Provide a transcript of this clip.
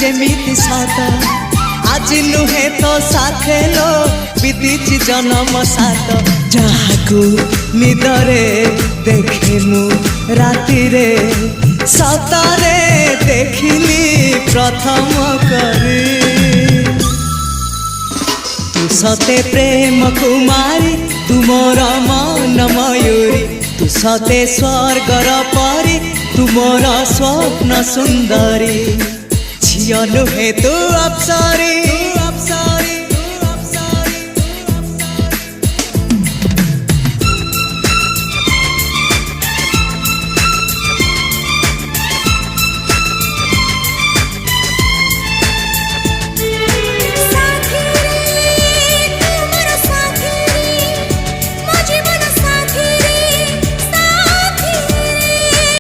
जेमिति साथ आज नुहे तो साथे लो बीतीची जन्म साथ जहाकू निदरे देखे मु राति रे सतरे देखिली प्रथम करी तू सते प्रेम कुमारी तू मोर मन मयूरी तू सते स्वर्गर परी तू मोर स्वप्न सुंदरी झियो नुहे तू अप्सरी